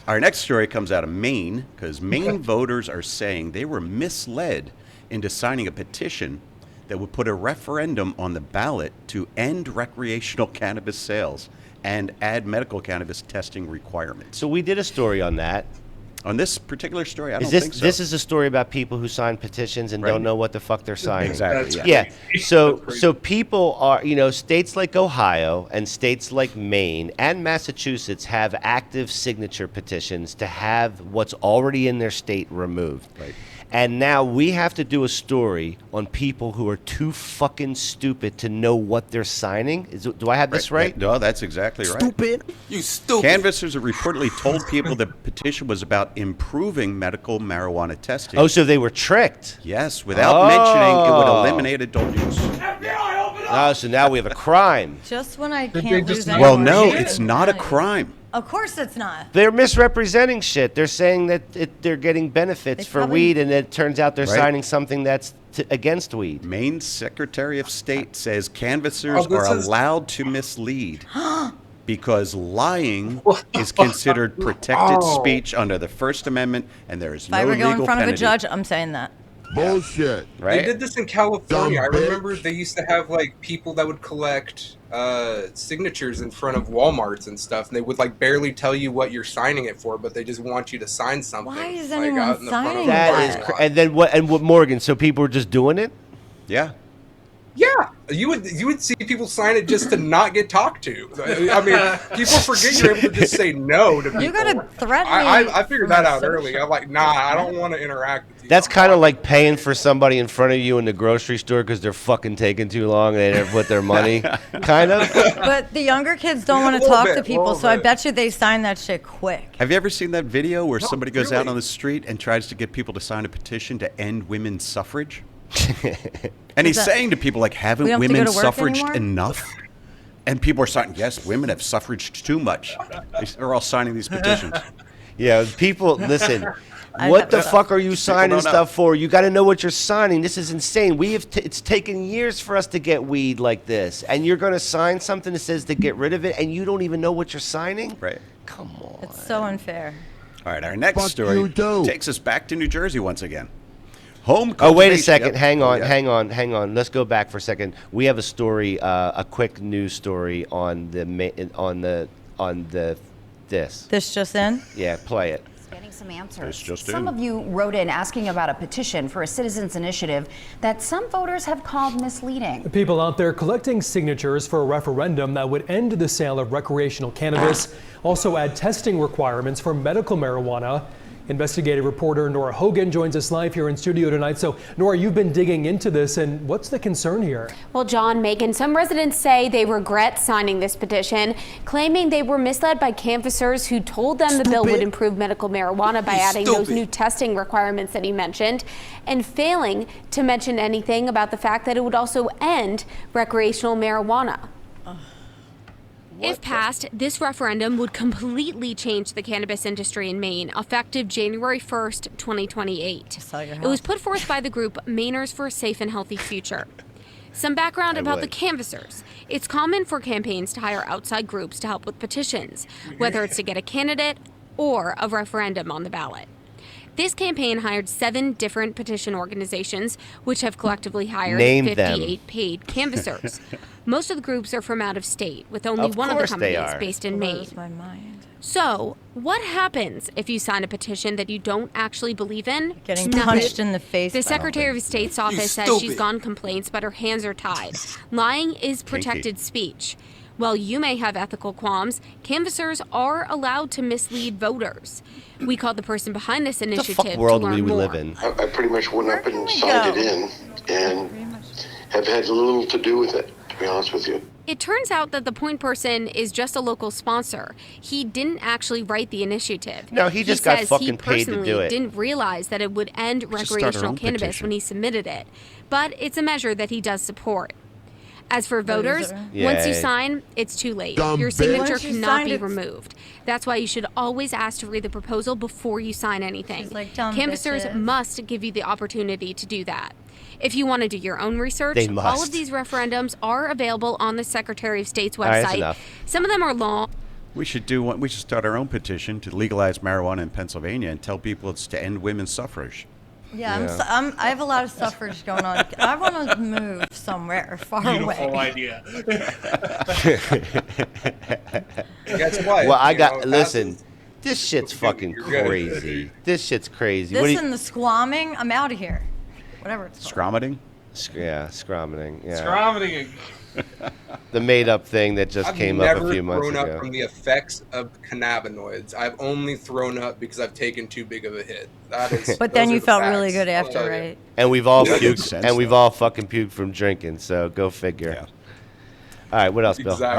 Our next story comes out of Maine, because Maine voters are saying they were misled into signing a petition that would put a referendum on the ballot to end recreational cannabis sales and add medical cannabis testing requirements. So we did a story on that. On this particular story, I don't think so. This is a story about people who sign petitions and don't know what the fuck they're signing. Exactly. Yeah. So people are, states like Ohio and states like Maine and Massachusetts have active signature petitions to have what's already in their state removed. Right. And now we have to do a story on people who are too fucking stupid to know what they're signing. Do I have this right? No, that's exactly right. Stupid. You stupid. Canvassers have reportedly told people the petition was about improving medical marijuana testing. Oh, so they were tricked. Yes, without mentioning it would eliminate adult use. Oh, so now we have a crime. Just when I can't lose Well, no, it's not a crime. Of course it's not. They're misrepresenting shit. They're saying that they're getting benefits for weed, and it turns out they're signing something that's against weed. Maine's Secretary of State says canvassers are allowed to mislead because lying is considered protected speech under the First Amendment, and there is no legal penalty. If I were going in front of a judge, I'm saying that. Bullshit. Right? They did this in California. Dumb I remember they used to have like people that would collect signatures in front of Walmarts and stuff, and they would like barely tell you what you're signing it for, but they just want you to sign something. Why is like, anyone out in the front of signing That that? is, and then what? And what, Morgan? So people were just doing it. Yeah. Yeah, you would see people sign it just to not get talked to. I mean, people forget you're able to just say no to people. You gotta threaten me. I figured that out early. I'm like, nah, I don't want to interact with you. That's kind of like paying for somebody in front of you in the grocery store because they're fucking taking too long and they never put their money. Kind of. But the younger kids don't want to talk to people, so I bet you they sign that shit quick. Have you ever seen that video where somebody goes out on the street and tries to get people to sign a petition to end women's suffrage? And he's saying to people, like, haven't women suffraged enough? And people are signing, yes, women have suffraged too much. They're all signing these petitions. Yeah, people, listen. What the fuck are you signing stuff for? You got to know what you're signing. This is insane. It's taken years for us to get weed like this, and you're going to sign something that says to get rid of it, and you don't even know what you're signing? Right. Come on. It's so unfair. All right, our next story takes us back to New Jersey once again. Wait a second. Hang on. Let's go back for a second. We have a story, a quick news story on this. This just in? Yeah, play it. Getting some answers. Some of you wrote in asking about a petition for a citizens initiative that some voters have called misleading. People out there collecting signatures for a referendum that would end the sale of recreational cannabis, also add testing requirements for medical marijuana. Investigative reporter Nora Hogan joins us live here in studio tonight. So, Nora, you've been digging into this, and what's the concern here? Well, John, Megan, some residents say they regret signing this petition, claiming they were misled by canvassers who told them the bill would improve medical marijuana by adding those new testing requirements that he mentioned, and failing to mention anything about the fact that it would also end recreational marijuana. If passed, this referendum would completely change the cannabis industry in Maine, effective January 1st, 2028. It was put forth by the group Mainers for a Safe and Healthy Future. Some background about the canvassers. It's common for campaigns to hire outside groups to help with petitions, whether it's to get a candidate or a referendum on the ballot. This campaign hired 7 different petition organizations, which have collectively hired 58 paid canvassers. Most of the groups are from out of state, with only one of the companies based in Maine. So, what happens if you sign a petition that you don't actually believe in? Getting punched in the face. The Secretary of State's office says she's gotten complaints, but her hands are tied. Lying is protected speech. While you may have ethical qualms, canvassers are allowed to mislead voters. We called the person behind this initiative to learn more. Live in? I pretty much went up and signed it in and have had little to do with it, to be honest with you. It turns out that the point person is just a local sponsor. He didn't actually write the initiative. No, he just got fucking paid to do it. He personally didn't realize that it would end recreational cannabis when he submitted it. But it's a measure that he does support. As for voters, once you sign, it's too late. Your signature cannot be removed. That's why you should always ask to read the proposal before you sign anything. Canvassers must give you the opportunity to do that. If you want to do your own research, all of these referendums are available on the Secretary of State's website. Some of them are long. We should do one. We should start our own petition to legalize marijuana in Pennsylvania and tell people it's to end women's suffrage. Yeah, I have a lot of suffrage going on. I want to move somewhere far away. Beautiful idea. Guess what? Well, listen. This shit's fucking crazy. This shit's crazy. This and the squamming, I'm out of here. Whatever it's called. Scromiting? Yeah, scromiting. Yeah. Scromiting. The made-up thing that just came up a few months ago. I've never thrown up from the effects of cannabinoids. I've only thrown up because I've taken too big of a hit. That is. But then you felt really good after, right? And we've all puked, and we've all fucking puked from drinking. So go figure. Yeah. All right, what else, Bill? Exactly.